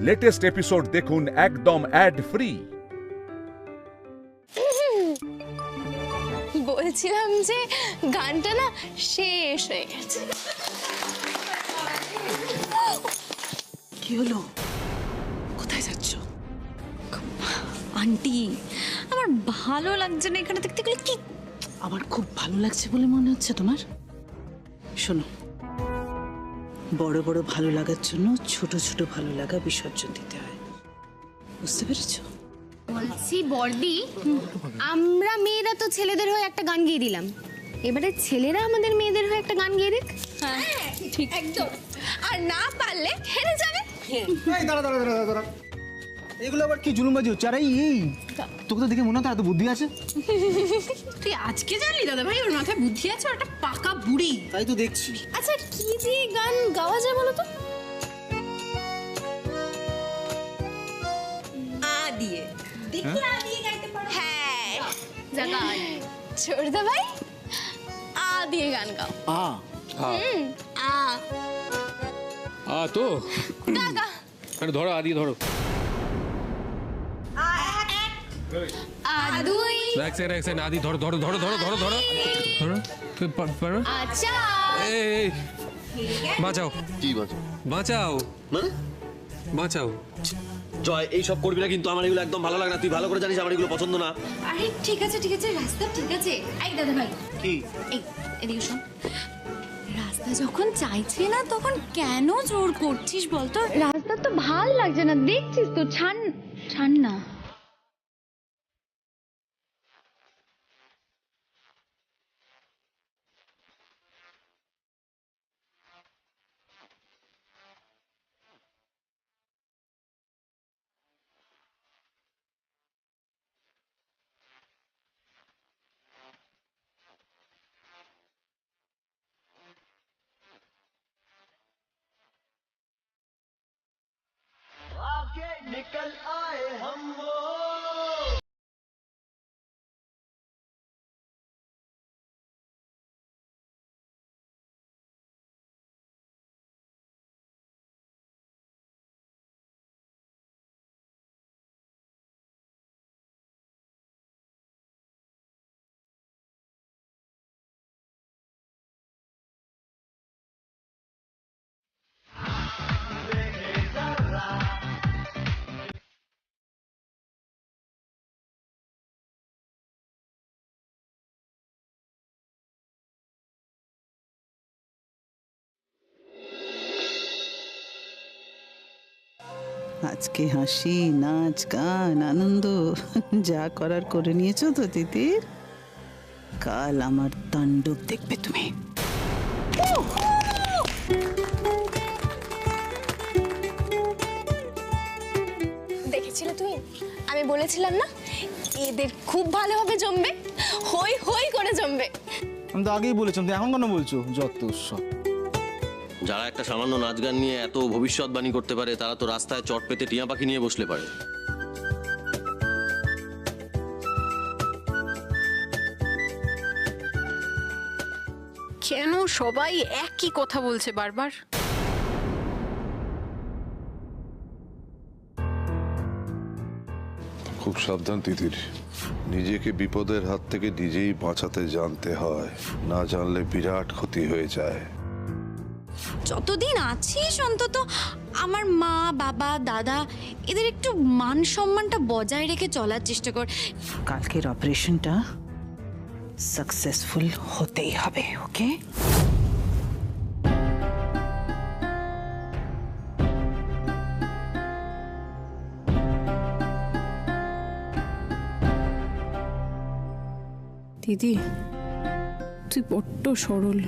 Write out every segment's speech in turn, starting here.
Latest episode দেখুন একদম add free. বলছিলাম যে গানটা না শেষ হয়ে গেছে। কি হলো? কোথায় যাচ্ছ? আন্টি, আমার ভালো লাগছে না এখানে দেখতে গেলে। কি আমার খুব ভালো লাগছে বলে মনে হচ্ছে তোমার? শোনো, বড় বড় ভালো লাগার জন্য ছোট ছোট ভালো লাগা বিসর্জন দিতে হয়, বুঝতে পেরেছো? বলছি বর্দি, আমরা মেয়েরা তো ছেলেদের হয়ে একটা গান গেয়ে দিলাম, এবারে ছেলেরা আমাদের মেয়েদের হয়ে একটা গান গেয়ে দিক। হ্যাঁ ঠিক, একদম। আর না পারলে হেরে যাবে। এই দাঁড়া দাঁড়া দাঁড়া দাঁড়া, এগুলো আবার কি জুলুমবাজি হচ্ছে? আর এই তোকে তো দেখে মনে হয় তার এত বুদ্ধি আছে। তুই আজকে জানলি দাদা ভাই ওর মাথায় বুদ্ধি আছে? ওর একটা পাকা বুড়ি। তাই তো দেখছি। আচ্ছা কি দিয়ে গান গাওয়া যায় বলো তো? আ দিয়ে দেখি, আ দিয়ে গাইতে পারো? হ্যাঁ জাগা ছোড়দা ভাই, আ দিয়ে গান গাও। আ আ তো গাগা আরে ধরো, আদি ধরো। আ দুই এক সেকেন্ড আদি ধরো ধরো ধরো ধরো ধরো ধরো ধরো পারো। আচ্ছা এই বাঁচাও, কি বাঁচাও বাঁচাও, মানে? বাঁচাও। জয়, এইসব করবি না কিন্তু, আমার এগুলো একদম ভালো লাগে না। তুই ভালো করে জানিস আমার এগুলো পছন্দ না। আরে ঠিক আছে রাস্তা ঠিক আছে। এই দাদা ভাই, কি? এই এদিকে শোন, রাস্তা যখন চাইছে না তখন কেন জোর করছিস বলতো? রাস্তা তো ভাল লাগছে না, দেখছিস তো। ছাড় ছাড় না। আজকে হাসি, নাচ, গান, আনন্দ যা করার করে নিয়েছো তো তিতির। কাল আমার তাণ্ডব দেখবে তুমি। দেখেছিলে তুই? আমি বলেছিলাম না এদের খুব ভালোভাবে জমবে, হই হই করে জমবে। আমি তো আগেই বলেছিলাম, তুই এখন কেন বলছো? যত সব। যারা একটা সামান্য নাচ গান নিয়ে এত ভবিষ্যৎবাণী করতে পারে, তারা তো রাস্তায় চট পেতে টিয়া পাখি নিয়ে বসলে পারে। কেন সবাই একই কথা বলছে বারবার? খুব সাবধান তিতির, নিজেকে বিপদের হাত থেকে নিজেই বাঁচাতে জানতে হয়, না জানলে বিরাট ক্ষতি হয়ে যায়। যতদিন আছিস অন্তত আমার মা বাবা দাদা এদের একটু মান সম্মানটা বজায় রেখে চলার চেষ্টা কর। কালকের অপারেশনটা সাকসেসফুল হতেই হবে, ওকে? দিদি, তুই বড্ড সরল।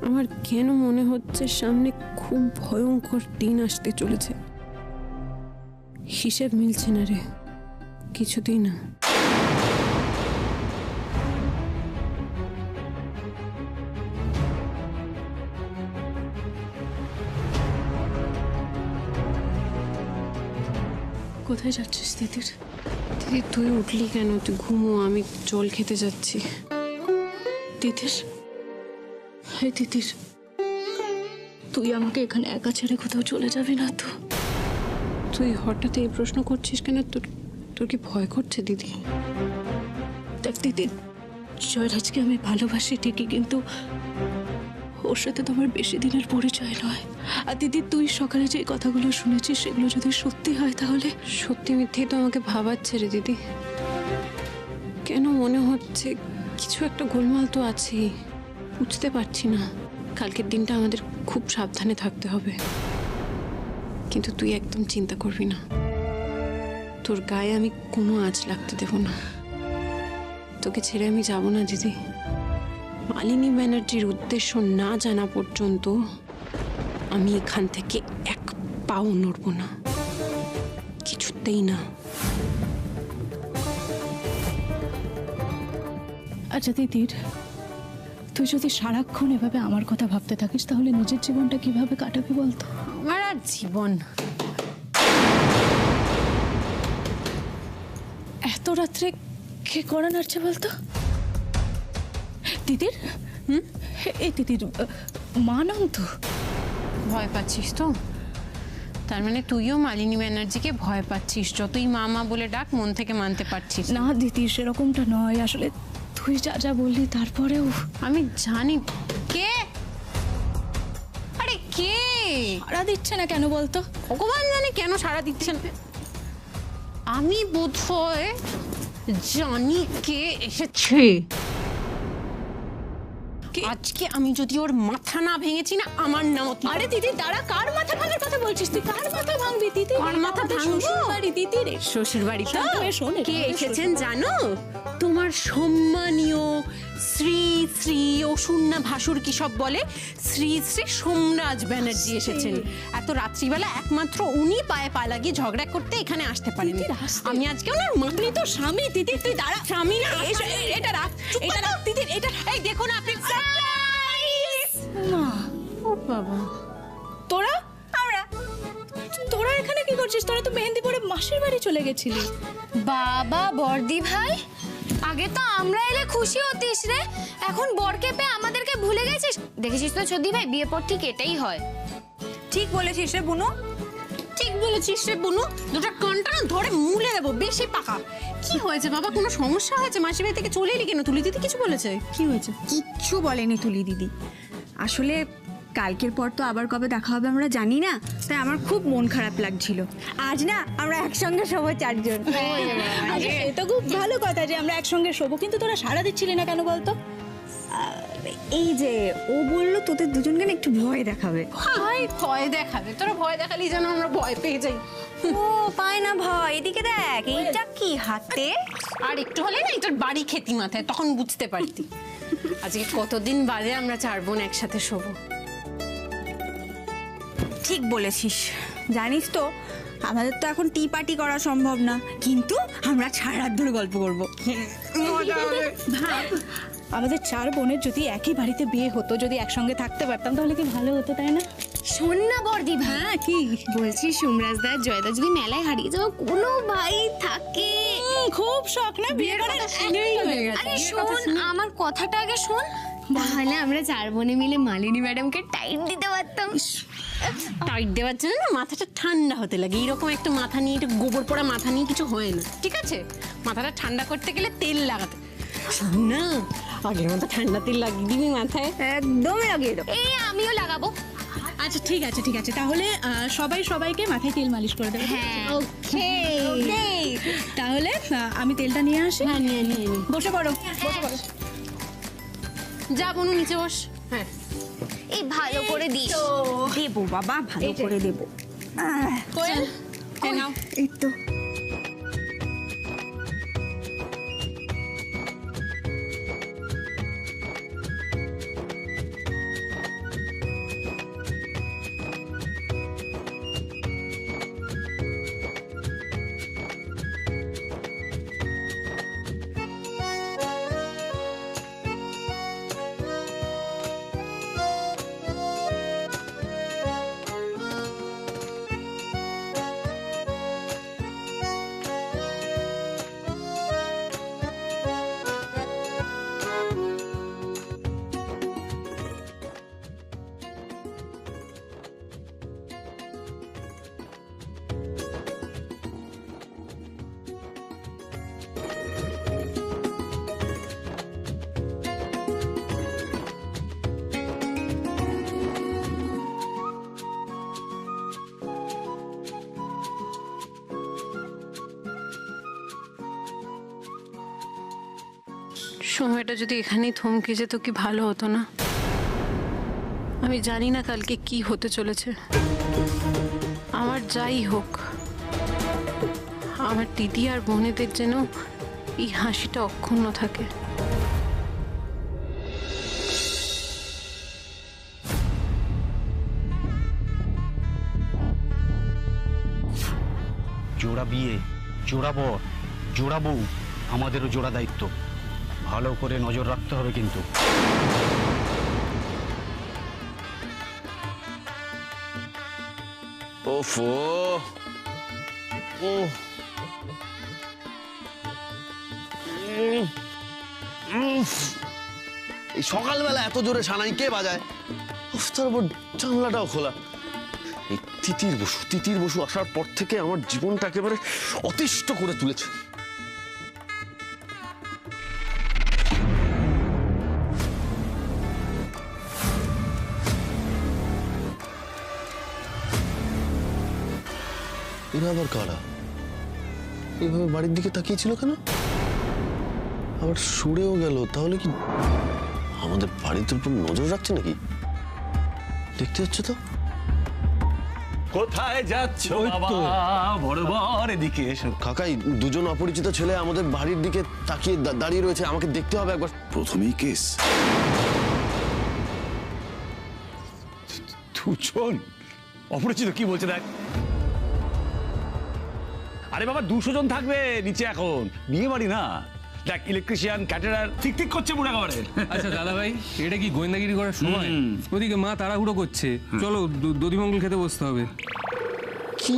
আমার কেন মনে হচ্ছে সামনে খুব ভয়ঙ্কর দিন আসতে চলেছে। হিসেব মিলছে না রে, কিছুতেই না। কোথায় যাচ্ছিস তিতির? দিদি তুই উঠলি কেন? তুই ঘুমো, আমি জল খেতে যাচ্ছি। তিতির, হ্যাঁ তিতির, তুই আমাকে এখানে একা ছেড়ে কোথাও চলে যাবি না তো? তুই হঠাৎ এই প্রশ্ন করছিস কেন? তোর তোর কি ভয় করছে দিদি? দেখ দিদি, জয়রাজকে আমি ভালোবাসি ঠিকই, কিন্তু ওর সাথে তো আমার বেশি দিনের পরিচয় নয়। আর দিদি, তুই সকালে যে কথাগুলো শুনেছিস সেগুলো যদি সত্যি হয় তাহলে সত্যি মিথ্যে তো আমাকে ভাবাচ্ছে রে দিদি। কেন মনে হচ্ছে কিছু একটা গোলমাল তো আছেই, বুঝতে পারছি না। কালকের দিনটা আমাদের খুব সাবধানে থাকতে হবে, কিন্তু তুই একদম চিন্তা করবি না। তোর গায়ে আমি কোনো আঁচ লাগতে দেব না। তোকে ছেড়ে আমি যাব না দিদি। মালিনী ব্যানার্জির উদ্দেশ্য না জানা পর্যন্ত আমি এখান থেকে এক পাও নড়ব না, কিছুতেই না। আচ্ছা দিদির, তুই যদি সারাক্ষণ এভাবে আমার কথা ভাবতে থাকিস তাহলে নিজের জীবনটা কিভাবে কাটাবি বলতো? আমার আর জীবন, এত রাত্রে কে করা নাড়ছে বলতো? দিদির এই দিদির মা নাম তো। ভয় পাচ্ছিস তো? তার মানে তুইও মালিনী ব্যানার্জিকে ভয় পাচ্ছিস, যতই মা মা বলে ডাক মন থেকে মানতে পারছিস না। না দিদি, সেরকমটা নয় আসলে। তুই যা যা বললি তারপরেও আমি জানি। কে? আরে কে সাড়া দিচ্ছে না কেন বলতো? ভগবান জানে কেন সাড়া দিচ্ছেন। আমি বোধহয় জানি কে এসেছে। আজকে আমি যদি ওর মাথা না ভেঙেছি না, আমার নাম। আরে দিদি দাঁড়া, কার মাথা ভাঙার কথা বলছিস তুই? কার মাথা ভাঙবি দিদি? কার মাথা ভাঙবো? বাড়ি দিদি রে, শ্বশুর বাড়ি তো। শান্ত হয়ে শোন, কে এসেছেন জানো? তোমার সম্মানীয় শ্রী শ্রী অসুন্না ভাসুর কি সব বলে, শ্রী শ্রী সোমরাজ ব্যানার্জি এসেছেন। এত রাত্রিবেলা একমাত্র উনি পায়ে পা লাগিয়ে ঝগড়া করতে এখানে আসতে পারেনি। আমি আজকে ওনার মাতনি তো স্বামী। দিদি তুই দাঁড়া, স্বামী না, এটা রাখ, এটা রাখ দিদি, এটা। এই দেখুন আপনি। মা, ও বাবা, তোরা তোরা এখানে কি করছিস? তোরা তো মেহেন্দি পরে মাসির বাড়ি চলে গেছিলি। বাবা বর্দি ভাই, আগে তো আমরা এলে খুশি হতিস রে, এখন বরকে পেয়ে আমাদেরকে ভুলে গেছিস। দেখেছিস তো চোদ্দি ভাই, বিয়ে পর ঠিক এটাই হয়। ঠিক বলেছিস রে বুনু, ঠিক বলেছিস রে বুনু। দুটো কানটা না ধরে মুলে দেবো, বেশি পাকা। কি হয়েছে বাবা, কোনো সমস্যা হয়েছে? মাসি বাড়ি থেকে চলে এলি কেন? তুলি দিদি কিছু বলেছে? কি হয়েছে? কিচ্ছু বলেনি তুলি দিদি। আসলে কালকের পর তো আবার কবে দেখা হবে আমরা জানি না, তাই আমার খুব মন খারাপ লাগছিল। আজ না আমরা একসঙ্গে শোবো চারজন। আচ্ছা, এটা খুব ভালো কথা যে আমরা একসঙ্গে শোবো, কিন্তু তোরা সাড়া দিচ্ছিলি না কেন বলতো? এই যে ও বললো তোদের দুজনকে না একটু ভয় দেখাবে। হাই, ভয় দেখাবে? তোরা ভয় দেখালি যেন আমরা ভয় পেয়ে যাই। ও পায় না ভয়। এদিকে দেখ, এইটা কি হাতে? আর একটু হলে না এটার বাড়ি খেতি মাথায়, তখন বুঝতে পারতি। আজকে কতদিন বাদে আমরা চার বোন একসাথে শোবো। ঠিক বলেছিস। জানিস তো আমাদের তো এখন টি পার্টি করা সম্ভব না, কিন্তু আমরা সারা রাত ধরে গল্প করবো। আমাদের চার বোনের যদি একই বাড়িতে বিয়ে হতো, যদি একসঙ্গে থাকতে পারতাম তাহলে কি ভালো হতো, তাই না? শোন না বর্দি ভাই, কি বলছি সোমরাজ দা জয়দা যদি মেলায় হারিয়ে যাওয়া কোনো ভাই থাকে, খুব শখ না বিয়ে করার? আরে শোন আমার কথাটা আগে শোন, তাহলে আমরা চার বোনে মিলে মালিনী ম্যাডামকে টাইম দিতে পারতাম। টাইট দেওয়ার জন্য না মাথাটা ঠান্ডা হতে লাগে। এইরকম একটা মাথা নিয়ে, একটু গোবর পোড়া মাথা নিয়ে কিছু হয় না, ঠিক আছে? মাথাটা ঠান্ডা করতে গেলে তেল লাগাতে না, আগের মতো ঠান্ডা তেল লাগিয়ে দিবি মাথায়। একদম লাগিয়ে দাও। এই আমিও লাগাবো। আচ্ছা ঠিক আছে ঠিক আছে, তাহলে সবাই সবাইকে মাথায় তেল মালিশ করে দেবে। হ্যাঁ। ওকে, তাহলে আমি তেলটা নিয়ে আসি। হ্যাঁ, নিয়ে নিয়ে নি। বসে পড়ো, বসে পড়ো। যা বনু, নিচে বস। হ্যাঁ, এই ভালো করে দিস। দেবো বাবা, ভালো করে দেবো। কোয়েল, এই নাও। এই তো সময়টা যদি এখানেই থমকে যেত কি ভালো হতো না? আমি জানি না কালকে কি হতে চলেছে। আমার যাই হোক, আমার দিদি আর বোনেদের যেন এই হাসিটা অক্ষুণ্ণ থাকে। জোড়া বিয়ে, জোড়া বর, জোড়া বউ, আমাদেরও জোড়া দায়িত্ব। ভালো করে নজর রাখতে হবে কিন্তু। ওফো, ও এই সকালবেলা এত জোরে সানাই কে বাজায়? উফ, তার উপর জানলাটাও খোলা। এই তিতির বসু আসার পর থেকে আমার জীবনটা একেবারে অতিষ্ঠ করে তুলেছে। এরা আবার কারা? এইভাবে বাড়ির দিকে তাকিয়েছিল কেন? আবার সরেও গেল। তাহলে কি আমাদের বাড়ির উপর নজর রাখছে নাকি? দেখতে হচ্ছে তো। কোথায় যাচ্ছ বাবা? বড় বড় এদিকে এসো। কাকাই, দুজন অপরিচিত ছেলে আমাদের বাড়ির দিকে তাকিয়ে দাঁড়িয়ে রয়েছে। আমাকে দেখতে হবে একবার। প্রথমেই কেস। দুজন অপরিচিত কি বলছে দেখ। আরে বাবা 200 জন থাকবে নিচে, এখন বিয়ে বাড়ি না। দেখ, ইলেকট্রিশিয়ান, ক্যাটারার ঠিক ঠিক করছে পুরো একেবারে। আচ্ছা দাদা ভাই, এটা কি গোয়েন্দাগিরি করার সময়? ওদিকে মা তাড়াহুড়ো করছে, চলো দধিমঙ্গল খেতে বসতে হবে। কি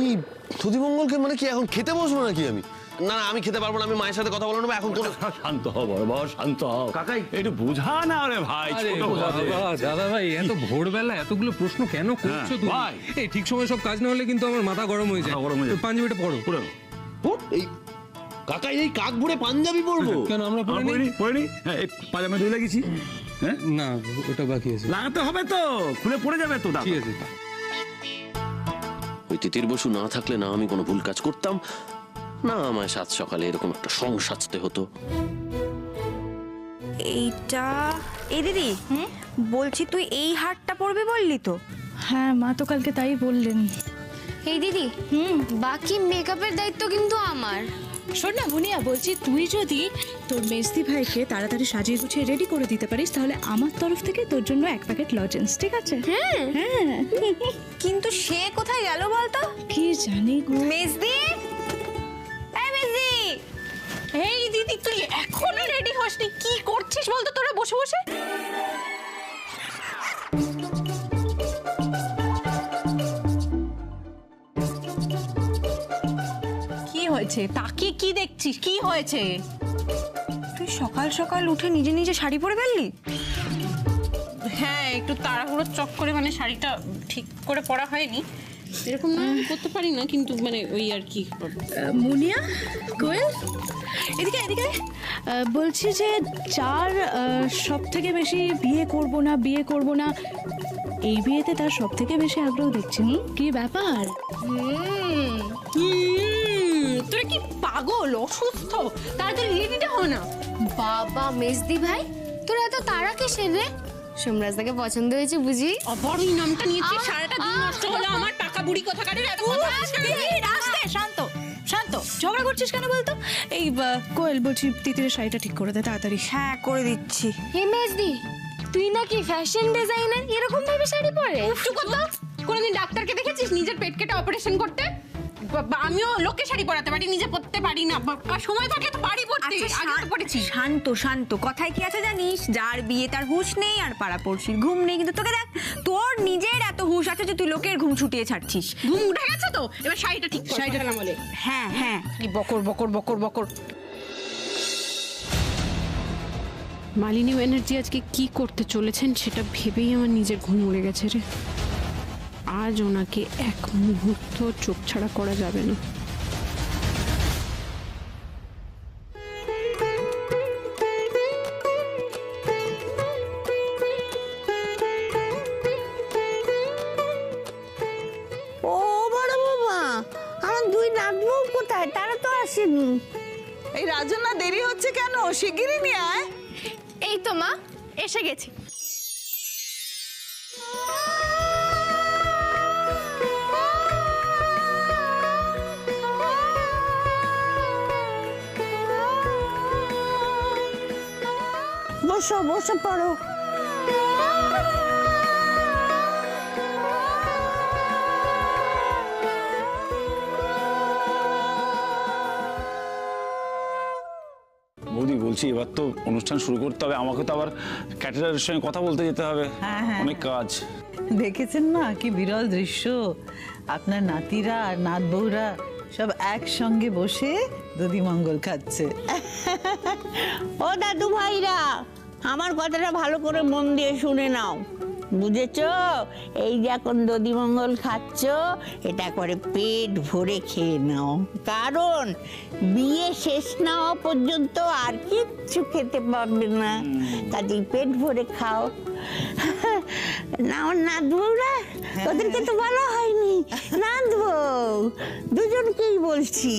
দধিমঙ্গলকে মানে কি এখন খেতে বসবো নাকি আমি? না না, আমি খেতে পারবো না। আমি মায়ের সাথে কথা বলে নেবো এখন। কোনো শান্ত হও বড় বাবা, শান্ত হও। কাকাই একটু বোঝা না রে ভাই। ছোট ভাই। দাদা ভাই, এত ভোরবেলা এতগুলো প্রশ্ন কেন করছো তুমি? ভাই। এই ঠিক সময় সব কাজ না হলে কিন্তু আমার মাথা গরম হয়ে যায়। মাথা গরম হয়ে যায়। পাঞ্জাবিটা পরো। এই কাকাই এই কাক ভরে পাঞ্জাবি পরবো? কেন আমরা পড়িনি। হ্যাঁ, এই পাজামা ধুয়ে লাগিয়েছি। হ্যাঁ না, ওটা বাকি আছে। লাগাতে হবে তো, খুলে পড়ে যাবে তো। ঠিক আছে। ওই তিতির বসু না থাকলে না আমি কোনো ভুল কাজ করতাম, না আমায় সাত সকালে এরকম একটা সং সাজতে হতো। এইটা, এই দিদি বলছি, তুই এই হারটা পরবি বললি তো? হ্যাঁ, মা তো কালকে তাই বললেন। এই দিদি, বাকি মেকআপের দায়িত্ব কিন্তু আমার। শোন না মুনিয়া, বলছি তুই যদি তোর মেজদি ভাইকে তাড়াতাড়ি সাজিয়ে গুছিয়ে রেডি করে দিতে পারিস, তাহলে আমার তরফ থেকে তোর জন্য 1 প্যাকেট লজেন্স, ঠিক আছে? হ্যাঁ হ্যাঁ। কিন্তু সে কোথায় গেল বলতো? কি জানি। মেজদি, এই মেজদি। এই দিদি, তুই এখনো রেডি হসনি? কি করছিস বলতো তোরা বসে বসে? কি হয়েছে? তাকে কি দেখছিস? কি হয়েছে? তুই সকাল সকাল উঠে নিজে নিজে শাড়ি পরে ফেললি? হ্যাঁ, একটু তাড়াহুড়ো চক্করে মানে শাড়িটা ঠিক করে পরা হয়নি। এরকম না করতে পারি না, কিন্তু মানে ওই আর কি। মুনিয়া, কোয়েল, এদিকে এদিকে। বলছি যে যার সব থেকে বেশি বিয়ে করব না এই বিয়েতে তার সব থেকে বেশি আগ্রহ দেখছি। কি ব্যাপার? তোরা কি পাগল, অসুস্থ? তাড়াতাড়ি রেডিটা হও না। বাবা মেজদি ভাই, তোর এত তাড়া কিসের রে? সোমরাজদাকে পছন্দ হয়েছে বুঝি? আবার ওই নামটা নিয়েছি, সারাটা দিন নষ্ট হলো আমার। টাকা বুড়ি কোথাকারের, এত কথা বলিস কেন? শান্ত শান্ত, ঝগড়া করছিস কেন বলতো? এই কোয়েল, বলছি তিতিরের শাড়িটা ঠিক করে দে তাড়াতাড়ি। হ্যাঁ, করে দিচ্ছি। হে মেজদি, তুই নাকি ফ্যাশন ডিজাইনার, এরকম ভাবে শাড়ি পরে? চুপ কর তো। কোনোদিন ডাক্তারকে দেখেছিস নিজের পেট কেটে অপারেশন করতে? আমিও লোকে শাড়ি পরাতে পারি, নিজে পরতে পারি না। সময় থাকে তো বাড়ি পড়তে, আগে তো পড়েছি। শান্ত শান্ত, কথায় কি আছে জানিস? যার বিয়ে তার হুঁশ নেই আর পাড়া পড়শির ঘুম নেই। কিন্তু তোকে দেখ, তোর নিজের এত হুঁশ আছে যে তুই লোকের ঘুম ছুটিয়ে ছাড়ছিস। ঘুম উঠে গেছে তো, এবার শাড়িটা ঠিক কর। শাড়িটা গেলাম বলে। হ্যাঁ হ্যাঁ, কি বকর বকর বকর বকর। মালিনী ব্যানার্জি আজকে কি করতে চলেছেন সেটা ভেবেই আমার নিজের ঘুম উড়ে গেছে রে। আজ ওনাকে এক মুহূর্ত চোখ ছাড়া করা যাবে না। ও বড় বাবা, আমার 2 নাতবউ কোথায়? তারা তো আসেনি। এই রাজনা, দেরি হচ্ছে কেন? শিগগিরই নিয়ে আয়। এই তো মা এসে গেছি। বসো বসে পড়ো। বৌদি বলছি এবার তো অনুষ্ঠান শুরু করতে হবে, আমাকে তো আবার ক্যাটারারের সঙ্গে কথা বলতে যেতে হবে, অনেক কাজ। দেখেছেন না কি বিরল দৃশ্য, আপনার নাতিরা আর নাত বউরা সব একসঙ্গে বসে দধিমঙ্গল খাচ্ছে। ও দাদু ভাইরা, আমার কথাটা ভালো করে মন দিয়ে শুনে নাও, বুঝেছো? এই যে এখন দধিমঙ্গল খাচ্ছ, এটা করে পেট ভরে খেয়ে নাও, কারণ বিয়ে শেষ না হওয়া পর্যন্ত আর কিচ্ছু খেতে পারবে না, কাজেই পেট ভরে খাও। না নাত বউরা, ওদেরকে তো বলা হয়নি, নাত বউ দুজনকেই বলছি,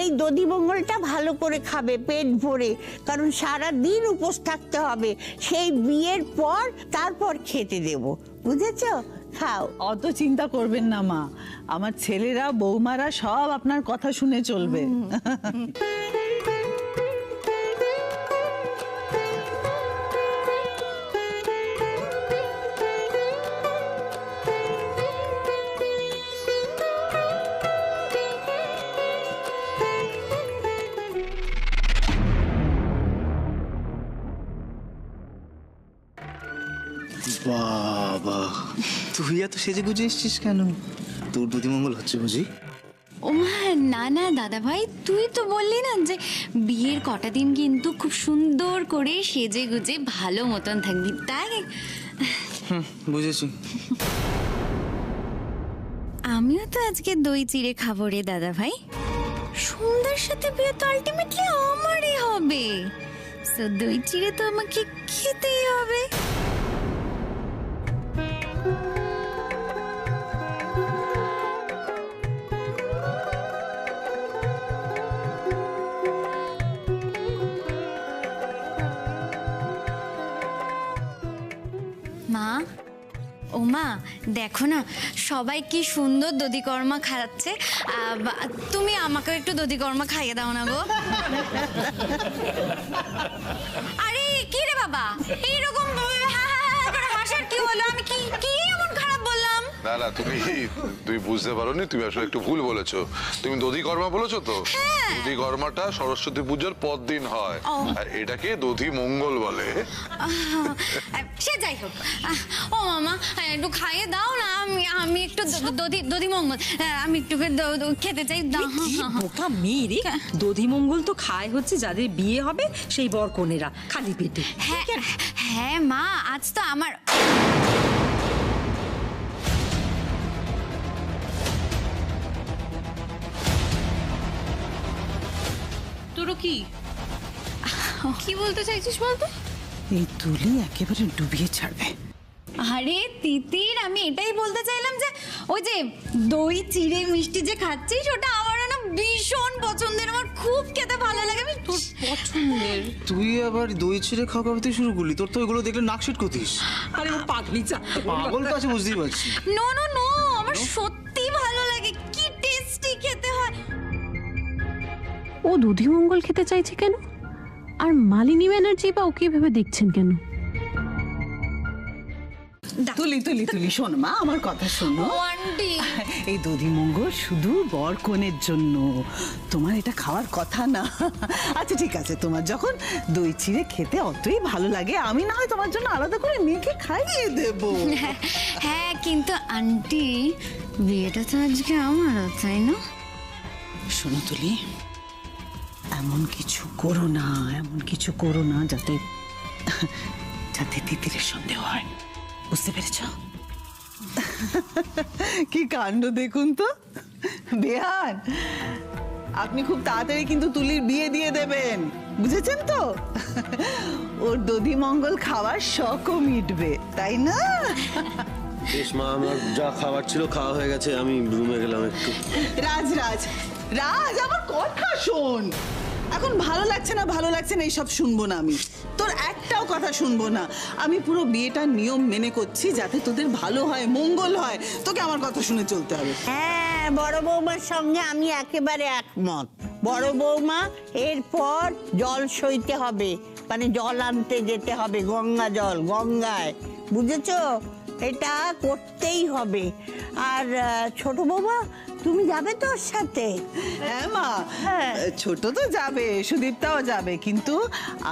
এই দধিমঙ্গলটা ভালো করে খাবে পেট ভরে, কারণ সারা দিন উপোস থাকতে হবে, সেই বিয়ের পর তারপর খেতে দেব, বুঝেছো? খাও। অত চিন্তা করবেন না মা, আমার ছেলেরা বৌমারা সব আপনার কথা শুনে চলবে। বাবা, তুই এত সেজে গুজে এসছিস কেন? তোর দধিমঙ্গল হচ্ছে বুঝি? ও না না দাদা ভাই, তুই তো বললি না যে বিয়ের কটা দিন কিন্তু খুব সুন্দর করে সেজে গুজে ভালো মতন থাকবি, তাই? বুঝেছি। আমিও তো আজকে দই চিড়ে খাবো রে দাদা ভাই। সুন্দর সাথে বিয়ে তো আলটিমেটলি আমারই হবে, সো দই চিড়ে তো আমাকে খেতেই হবে। মা, ও মা দেখো না সবাই কি সুন্দর দধিকর্মা খাচ্ছে, তুমি আমাকে একটু দধিকর্মা খাইয়ে দাও না গো। আরে কি রে বাবা, এইরকম হাসার কি হলো? আমি কি কি এমন খারাপ বললাম? না না, তুমি বুঝতে পারোনি, তুমি আসলে একটু ভুল বলেছো। তুমি দধিকর্মা বলেছো তো? দধিকর্মাটা সরস্বতী পুজোর পর দিন হয়, আর এটাকে দধিমঙ্গল বলে। সে যাই হোক, ও মামা একটু খাইয়ে দাও না, আমি একটু দধিমঙ্গল আমি একটু খেতে চাই। বোকা মেয়ে, দধিমঙ্গল তো খায় হচ্ছে যাদের বিয়ে হবে সেই বরকনেরা, খালি পেটে। হ্যাঁ মা, আজ তো আমার তোরও কি কি বলতে চাইছিস বলতো? এই তুলি একেবারে ডুবিয়ে ছাড়বে। আরে তিতির, আমি এটাই বলতে চাইলাম যে ওই যে দই চিড়ে মিষ্টি যে খাচ্ছিস ওটা আমার না ভীষণ পছন্দের, আমার খুব খেতে ভালো লাগে। আমি তোর পছন্দের। তুই আবার দই ছিঁড়ে খাওয়া খাওয়াতে শুরু করলি? তোর তো এগুলো দেখলে নাক শিট করতিস। আরে ও পাগলি চা, পাগল তো আছে বুঝতেই পারছি। নো নো নো, আমার সত্যি ভালো লাগে, কি টেস্টি খেতে হয়। ও দধিমঙ্গল খেতে চাইছে কেন? আর মালিনী ব্যানার্জি বা ওকে ভেবে দেখছেন কেন? তুলি তুলি তুলি, শোন মা, আমার কথা শোনো। এই দধিমঙ্গল শুধু বর কনের জন্য, তোমার এটা খাওয়ার কথা না। আচ্ছা ঠিক আছে, তোমার যখন দই চিড়ে খেতে অতই ভালো লাগে, আমি না হয় তোমার জন্য আলাদা করে মেখে খাইয়ে দেব। হ্যাঁ কিন্তু আন্টি, বিয়েটা তো আজকে আমারও, তাই না? শোনো তুলি, এমন কিছু করো না, এমন কিছু করো না যাতে তিতিরের সন্দেহ হয়, বুঝতে পেরেছ? কি কাণ্ড দেখুন তো বেয়ান, আপনি খুব তাড়াতাড়ি কিন্তু তুলির বিয়ে দিয়ে দেবেন, বুঝেছেন তো? ওর দধিমঙ্গল খাওয়ার শখও মিটবে, তাই না? বেশ মা, আমার যা খাবার ছিল খাওয়া হয়ে গেছে, আমি রুমে গেলাম একটু। রাজ রাজ, রাজ আমার কথা শোন। এখন ভালো লাগছে না এইসব শুনবো না আমি, তোর একটাও কথা শুনবো না। আমি পুরো বিয়েটার নিয়ম মেনে করছি যাতে তোদের ভালো হয়, মঙ্গল হয়। তোকে আমার কথা শুনে চলতে হবে। হ্যাঁ, বড় বৌমার সঙ্গে আমি একেবারে একমত। বড় বৌমা, এরপর জল সইতে হবে, মানে জল আনতে যেতে হবে, গঙ্গা জল, গঙ্গায়, বুঝেছো? এটা করতেই হবে। আর ছোট বৌমা, তুমি যাবে তো ওর সাথে? হ্যাঁ মা, ছোট তো যাবে, সুদীপ্তাও যাবে, কিন্তু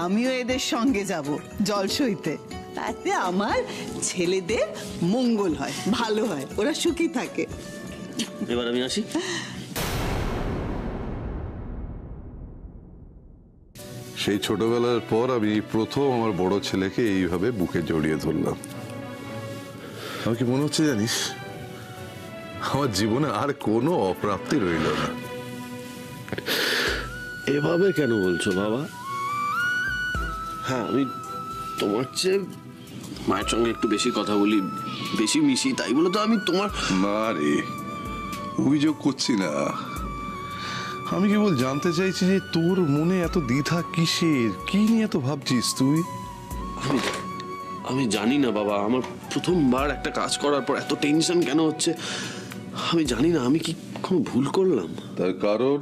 আমিও এদের সঙ্গে যাব জল সইতে। তাতে আমার ছেলেদের মঙ্গল হয়, ভালো হয়, ওরা সুখী থাকে। এবার আমি আসি। সেই ছোটবেলার পর আমি প্রথম আমার বড় ছেলেকে এইভাবে বুকে জড়িয়ে ধরলাম। আমার কি মনে হচ্ছে জানিস, আমার জীবনে আর কোনো অপ্রাপ্তি রইল না। এভাবে কেন বলছো বাবা? হ্যাঁ, আমি তোমার চেয়ে মায়ের সঙ্গে একটু বেশি কথা বলি, বেশি মিশি, তাই বলে তো আমি তোমার... না রে, অভিযোগ করছি না। আমি কেবল জানতে চাইছি যে তোর মনে এত দ্বিধা কিসের, কি নিয়ে এত ভাবছিস তুই? আমি জানি না বাবা, আমার প্রথমবার একটা কাজ করার পর এত টেনশন কেন হচ্ছে আমি জানি না। আমি কি কোনো ভুল করলাম? তার কারণ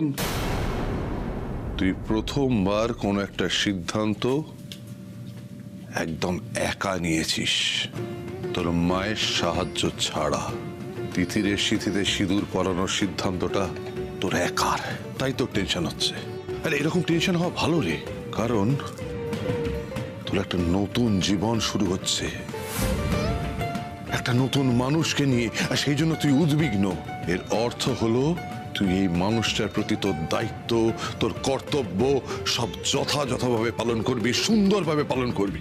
তুই প্রথমবার কোন একটা সিদ্ধান্ত একদম একা নিয়েছিস, তোর মায়ের সাহায্য ছাড়া। তিথিরের সিঁথিতে সিঁদুর পরানোর সিদ্ধান্তটা তোর একার, তাই তোর টেনশন হচ্ছে। আরে এরকম টেনশন হওয়া ভালো রে, কারণ তোর একটা নতুন জীবন শুরু হচ্ছে, একটা নতুন মানুষকে নিয়ে, আর সেই জন্য তুই উদ্বিগ্ন। এর অর্থ হলো তুই এই মানুষটার প্রতি তোর দায়িত্ব, তোর কর্তব্য সব যথাযথভাবে পালন করবি, সুন্দরভাবে পালন করবি।